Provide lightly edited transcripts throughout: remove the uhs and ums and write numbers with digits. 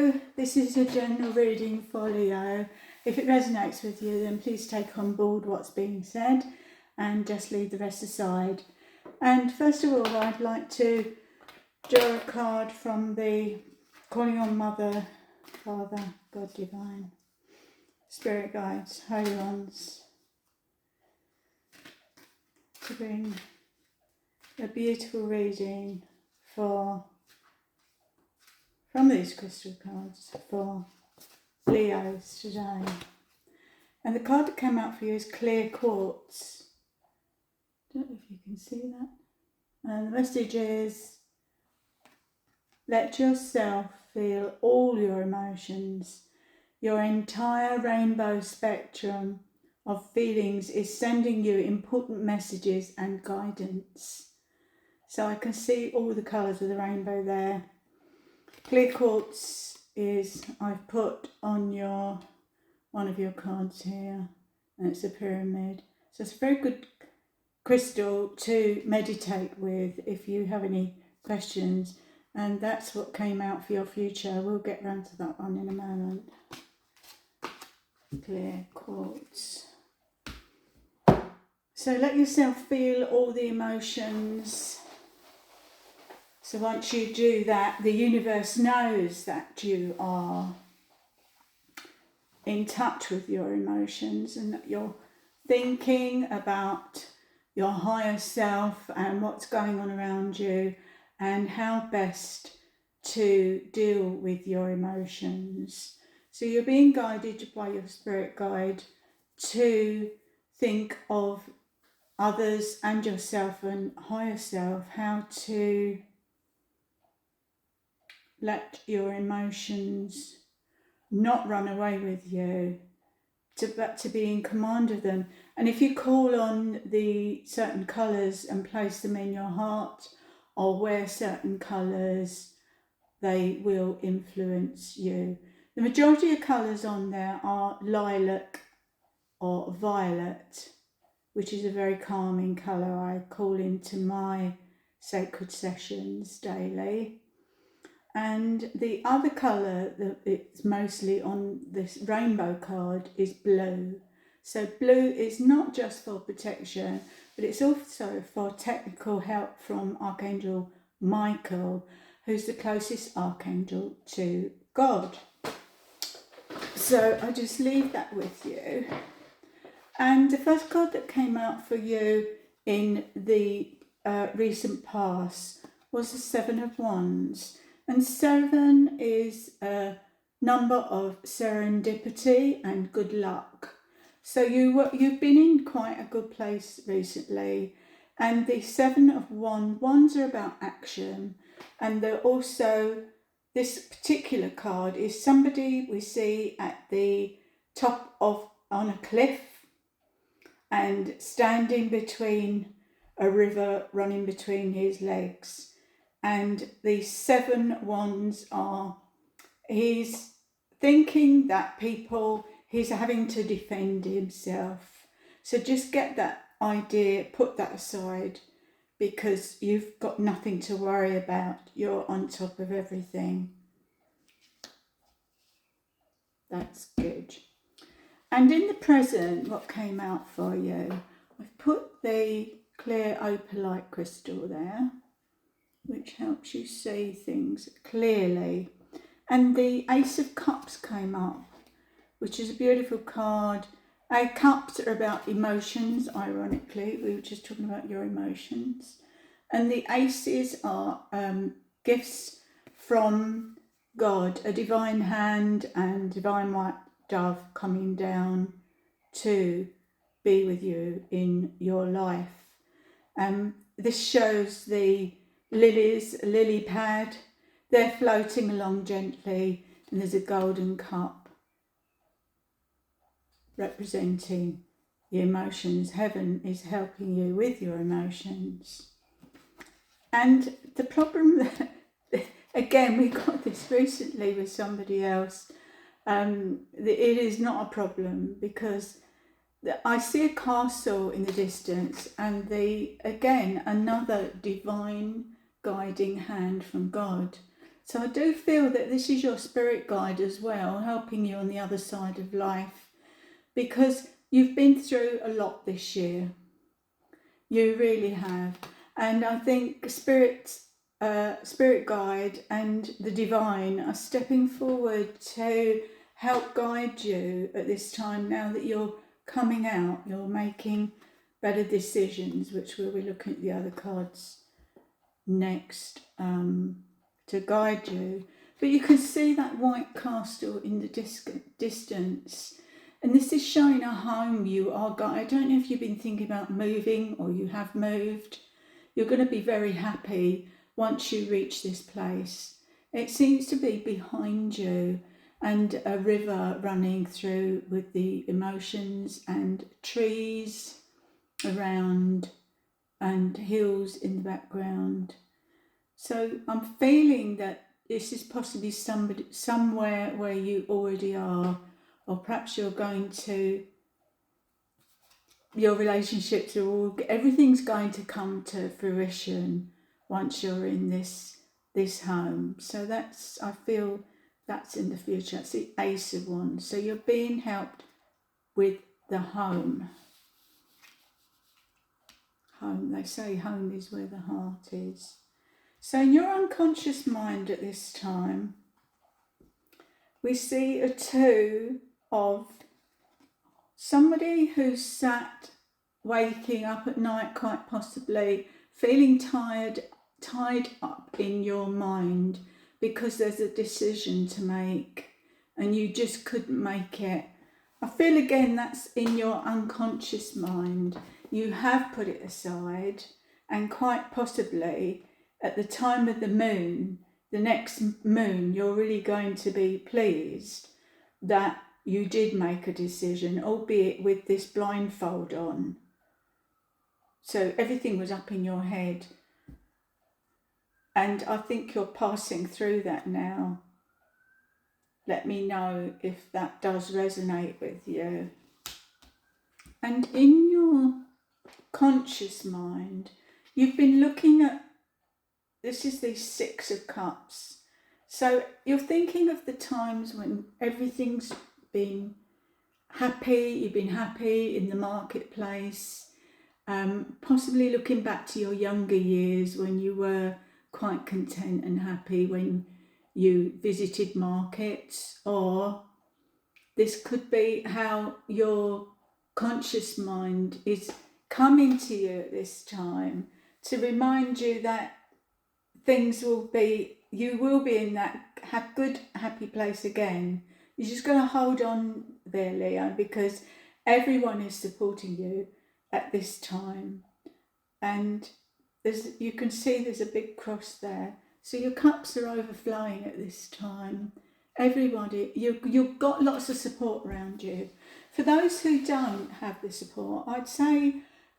Hello, this is a general reading for Leo. If it resonates with you, then please take on board what's being said and just leave the rest aside. And first of all, I'd like to draw a card from the Calling on Mother, Father, God Divine, Spirit Guides, Holy Ones, to bring a beautiful reading from these crystal cards for Leos today. And the card that came out for you is Clear Quartz. Don't know if you can see that. And the message is, let yourself feel all your emotions. Your entire rainbow spectrum of feelings is sending you important messages and guidance. So I can see all the colours of the rainbow there. Clear Quartz is, I've put on one of your cards here, and it's a pyramid. So it's a very good crystal to meditate with if you have any questions. And that's what came out for your future. We'll get round to that one in a moment. Clear Quartz. So let yourself feel all the emotions. So once you do that, the universe knows that you are in touch with your emotions and that you're thinking about your higher self and what's going on around you and how best to deal with your emotions. So you're being guided by your spirit guide to think of others and yourself and higher self, how to let your emotions not run away with you, but to be in command of them. And if you call on the certain colours and place them in your heart or wear certain colours, they will influence you. The majority of colours on there are lilac or violet, which is a very calming colour. I call into my sacred sessions daily. And the other colour that it's mostly on this rainbow card is blue. So blue is not just for protection, but it's also for technical help from Archangel Michael, who's the closest archangel to God. So I just leave that with you. And the first card that came out for you in the recent past was the Seven of Wands. And 7 is a number of serendipity and good luck. So you've been in quite a good place recently. And the 7 of Wands are about action. And they're also, this particular card is somebody we see at the top of, on a cliff and standing between a river running between his legs. And the 7 wands are, he's thinking that he's having to defend himself. So just get that idea, put that aside, because you've got nothing to worry about. You're on top of everything. That's good. And in the present, what came out for you, I've put the clear opalite crystal there, which helps you see things clearly. And the Ace of Cups came up, which is a beautiful card. Cups are about emotions, ironically. We were just talking about your emotions. And the aces are gifts from God, a divine hand and divine white dove coming down to be with you in your life. This shows the lilies, a lily pad, they're floating along gently, and there's a golden cup representing the emotions. Heaven is helping you with your emotions. And the problem that, again, we got this recently with somebody else, it is not a problem because I see a castle in the distance and again, another divine guiding hand from God. So I do feel that this is your spirit guide as well, helping you on the other side of life, because you've been through a lot this year. You really have. And I think spirit guide and the divine are stepping forward to help guide you at this time, now that you're coming out, you're making better decisions, which we'll be looking at the other cards next, to guide you. But you can see that white castle in the distance, and this is showing a home you are going. I don't know if you've been thinking about moving or you have moved. You're going to be very happy once you reach this place. It seems to be behind you, and a river running through with the emotions, and trees around, and hills in the background. So I'm feeling that this is possibly somewhere where you already are, or perhaps you're going to, your relationships are all, everything's going to come to fruition once you're in this home. So that's, I feel that's in the future. That's the Ace of Wands. So you're being helped with the home. Home, they say home is where the heart is. So in your unconscious mind at this time, we see a two of somebody who's sat waking up at night, quite possibly feeling tied up in your mind because there's a decision to make and you just couldn't make it. I feel again that's in your unconscious mind. You have put it aside, and quite possibly at the time of the moon, the next moon, you're really going to be pleased that you did make a decision, albeit with this blindfold on. So everything was up in your head. And I think you're passing through that now. Let me know if that does resonate with you. And in your conscious mind, you've been looking at, this is the Six of Cups. So you're thinking of the times when everything's been happy, you've been happy in the marketplace, possibly looking back to your younger years when you were quite content and happy when you visited markets, or this could be how your conscious mind is coming to you at this time to remind you that things will be, you will be in that good, happy place again. You're just going to hold on there, Leo, because everyone is supporting you at this time. And you can see there's a big cross there. So your cups are overflowing at this time. Everybody, you've got lots of support around you. For those who don't have the support, I'd say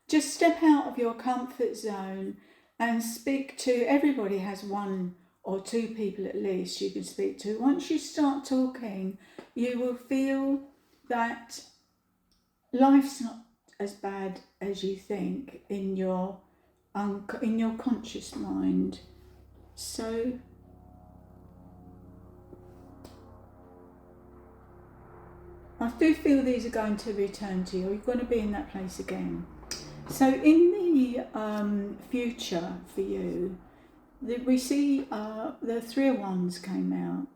just step out of your comfort zone and speak to, everybody has one or two people at least you can speak to. Once you start talking, you will feel that life's not as bad as you think in your conscious mind. So I do feel these are going to return to you. You're going to be in that place again. So in the future for you, we see the Three of Wands came out,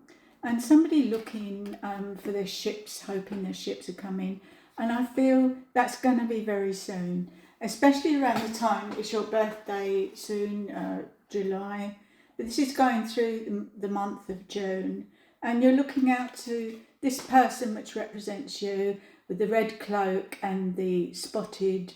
and somebody looking for their ships, hoping their ships are coming. And I feel that's going to be very soon, especially around the time it's your birthday soon, July. But this is going through the month of June, and you're looking out to this person which represents you with the red cloak and the spotted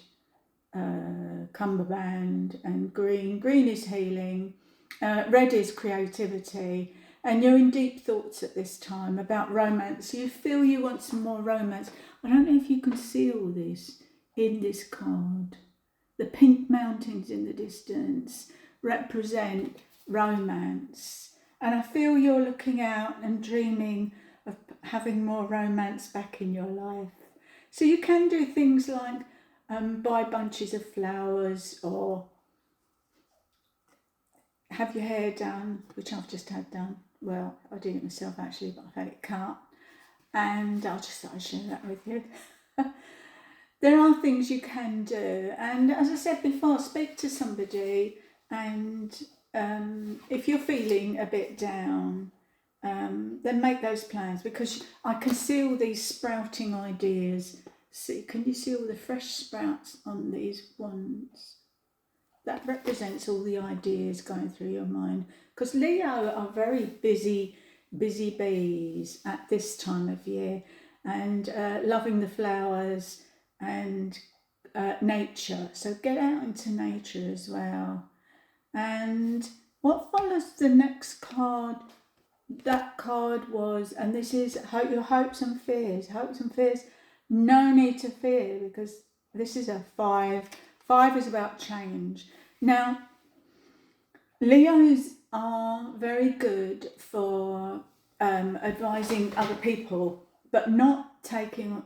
cummerbund, and green. Green is healing, red is creativity, and you're in deep thoughts at this time about romance. You feel you want some more romance. I don't know if you can see all this in this card. The pink mountains in the distance represent romance, and I feel you're looking out and dreaming of having more romance back in your life. So you can do things like buy bunches of flowers, or have your hair done, which I've just had done. Well, I did it myself actually, but I've had it cut, and I'll just share that with you. There are things you can do, and as I said before, speak to somebody, and if you're feeling a bit down, then make those plans, because I can see all these sprouting ideas. See, can you see all the fresh sprouts on these ones? That represents all the ideas going through your mind, because Leo are very busy bees at this time of year, and loving the flowers and nature. So get out into nature as well. And what follows the next card? That card was, and this is your hopes and fears. Hopes and fears. No need to fear, because this is a 5. 5 is about change. Now, Leos are very good for advising other people, but not taking,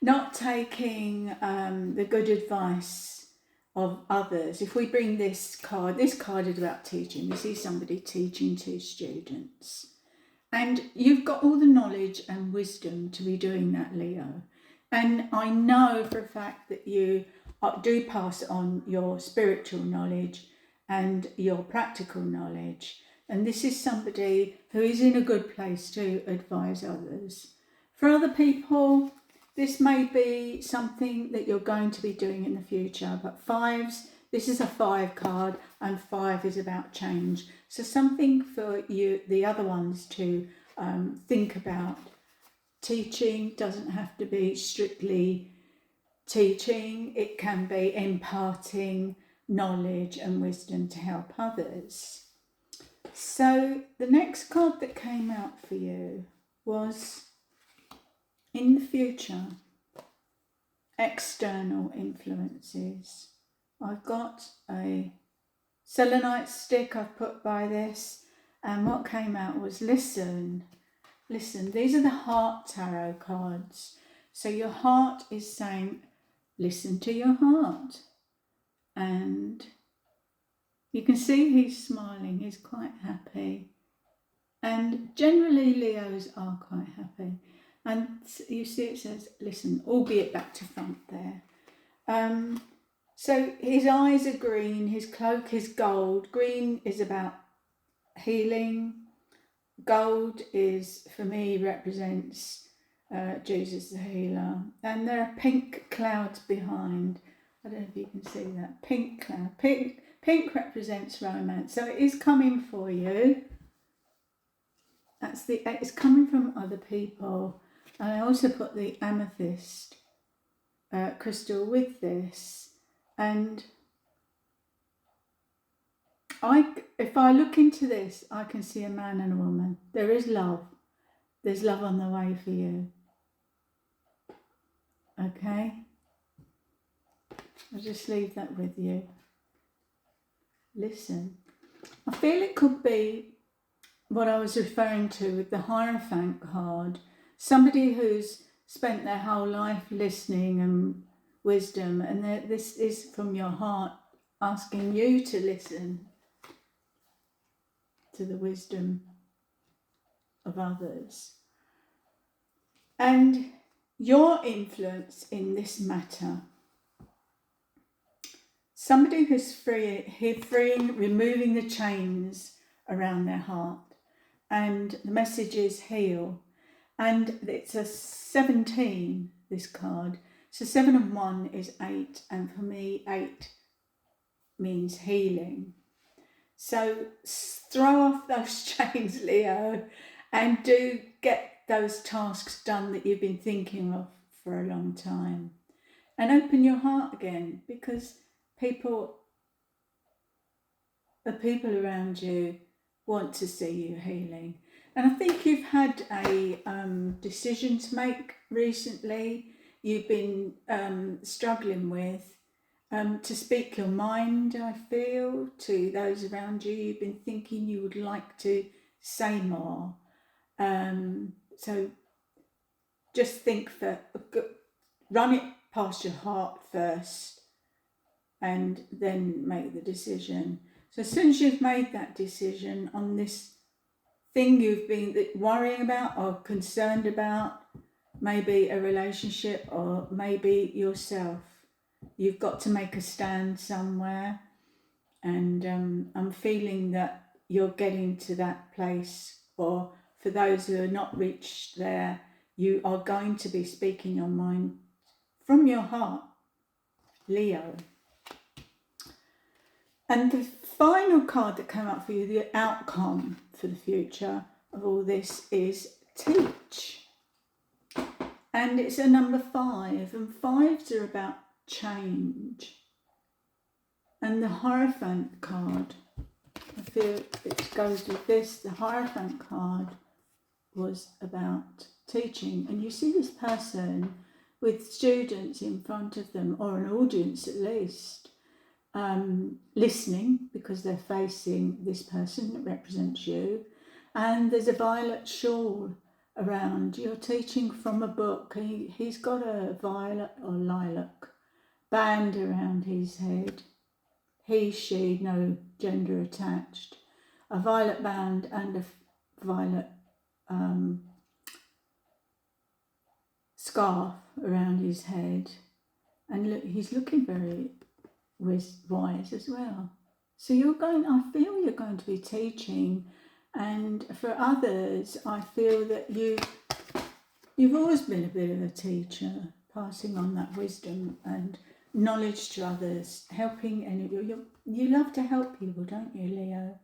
not taking the good advice of others. If we bring this card is about teaching. This is somebody teaching to students. And you've got all the knowledge and wisdom to be doing that, Leo. And I know for a fact that you do pass on your spiritual knowledge and your practical knowledge. And this is somebody who is in a good place to advise others. For other people, this may be something that you're going to be doing in the future. But 5s, this is a 5 card, and 5 is about change. So something for you, the other ones, to think about. Teaching doesn't have to be strictly teaching. It can be imparting knowledge and wisdom to help others. So the next card that came out for you was, in the future, external influences. I've got a selenite stick I've put by this, and what came out was listen. These are the heart tarot cards. So your heart is saying, listen to your heart. And you can see he's smiling, he's quite happy. And generally Leos are quite happy. And you see it says, listen, albeit back to front there. So his eyes are green, his cloak is gold. Green is about healing. Gold is, for me, represents Jesus the healer. And there are pink clouds behind. I don't know if you can see that. Pink cloud. Pink represents romance. So it is coming for you. It's coming from other people. And I also put the amethyst crystal with this. And if I look into this, I can see a man and a woman. There is love. There's love on the way for you. Okay? I'll just leave that with you. Listen. I feel it could be what I was referring to with the Hierophant card. Somebody who's spent their whole life listening and wisdom, and this is from your heart asking you to listen to the wisdom of others. And your influence in this matter. Somebody who's freeing, removing the chains around their heart. And the message is heal. And it's a 17, this card. So 7 and 1 is 8. And for me, 8 means healing. So throw off those chains, Leo, and do get those tasks done that you've been thinking of for a long time. And open your heart again, because the people around you want to see you healing. And I think you've had a decision to make recently. You've been struggling with to speak your mind, I feel, to those around you. You've been thinking you would like to say more. So just think run it past your heart first, and then make the decision. So as soon as you've made that decision on this thing you've been worrying about or concerned about, maybe a relationship or maybe yourself, you've got to make a stand somewhere. And I'm feeling that you're getting to that place, or for those who are not reached there, you are going to be speaking your mind from your heart, Leo. And the final card that came up for you, the outcome for the future of all this, is teach. And it's a number 5, and 5s are about change. And the Hierophant card, I feel it goes with this. The Hierophant card was about teaching. And you see this person with students in front of them, or an audience at least, listening, because they're facing this person that represents you. And there's a violet shawl around. You're teaching from a book. He's got a violet or lilac band around his head. He, she, no gender attached. A violet band and a violet scarf around his head. And look, he's looking very wise as well. So I feel you're going to be teaching. And for others, I feel that you've always been a bit of a teacher, passing on that wisdom and knowledge to others, helping you love to help people, don't you, Leo?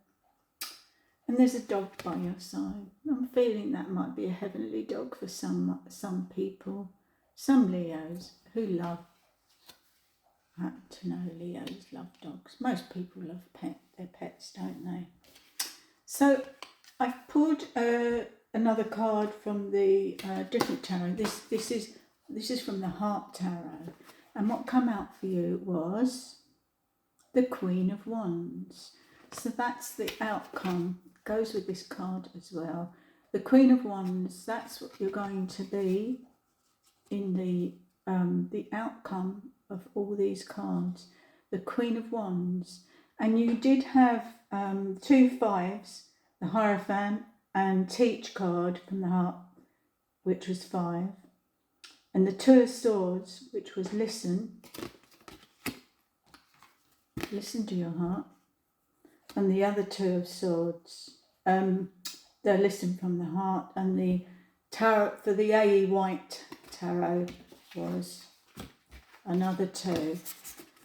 And there's a dog by your side. I'm feeling that might be a heavenly dog for some people, some Leos who love. I happen to know Leos love dogs. Most people love their pets, don't they? So I've pulled another card from the different tarot. This is from the Heart Tarot. And what came out for you was the Queen of Wands. So that's the outcome. It goes with this card as well. The Queen of Wands, that's what you're going to be in the outcome of all these cards. The Queen of Wands. And you did have 2 5s, the Hierophant and Teach card from the Heart, which was 5. And the 2 of Swords, which was listen to your heart. And the other 2 of Swords, the listen from the heart. And the tarot for the A.E. White tarot was another 2.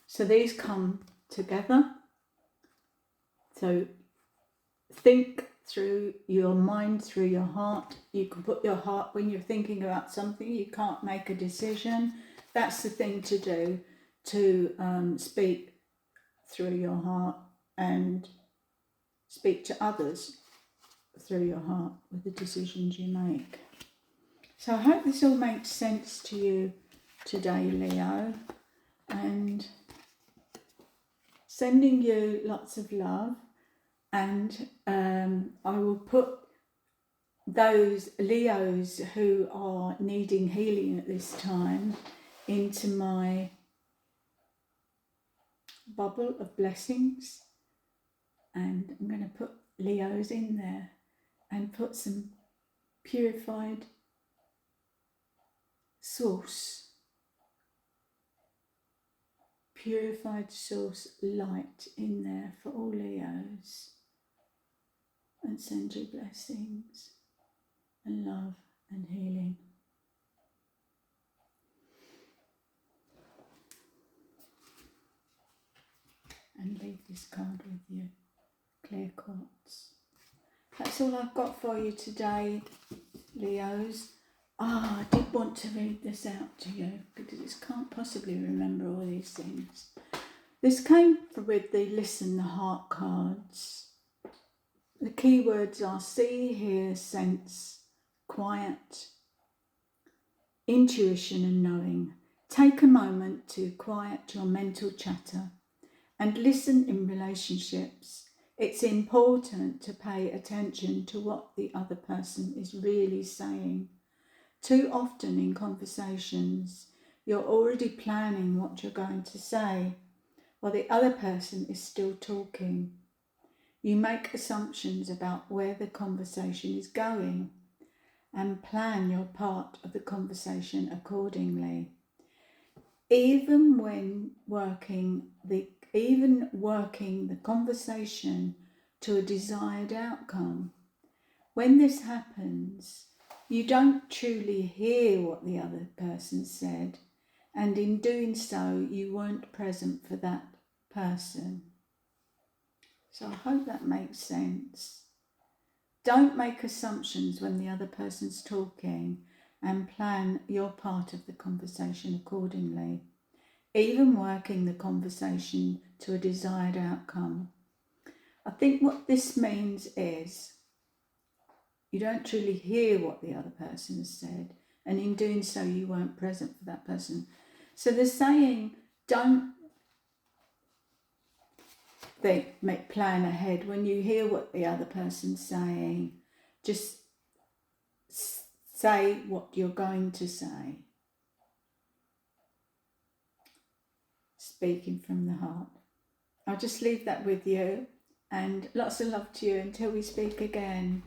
So these come together. So think through your mind, through your heart. You can put your heart, when you're thinking about something, you can't make a decision. That's the thing to do, to speak through your heart and speak to others through your heart with the decisions you make. So I hope this all makes sense to you today, Leo, and sending you lots of love. And I will put those Leos who are needing healing at this time into my bubble of blessings. And I'm going to put Leos in there and put some purified source light in there for all Leos. And send you blessings and love and healing. And leave this card with you. Clear quartz. That's all I've got for you today, Leos. I did want to read this out to you because I can't possibly remember all these things. This came with the Listen the Heart cards. The keywords are see, hear, sense, quiet, intuition and knowing. Take a moment to quiet your mental chatter and listen in relationships. It's important to pay attention to what the other person is really saying. Too often in conversations, you're already planning what you're going to say while the other person is still talking. You make assumptions about where the conversation is going and plan your part of the conversation accordingly. Even working the conversation to a desired outcome. When this happens, you don't truly hear what the other person said, and in doing so, you weren't present for that person. So I hope that makes sense. Don't make assumptions when the other person's talking, and plan your part of the conversation accordingly. Even working the conversation to a desired outcome. I think what this means is you don't truly hear what the other person has said, and in doing so you weren't present for that person. So the saying, don't plan ahead. When you hear what the other person's saying, just say what you're going to say. Speaking from the heart. I'll just leave that with you, and lots of love to you until we speak again.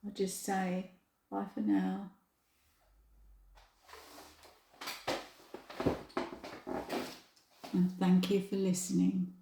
I'll just say bye for now. And thank you for listening.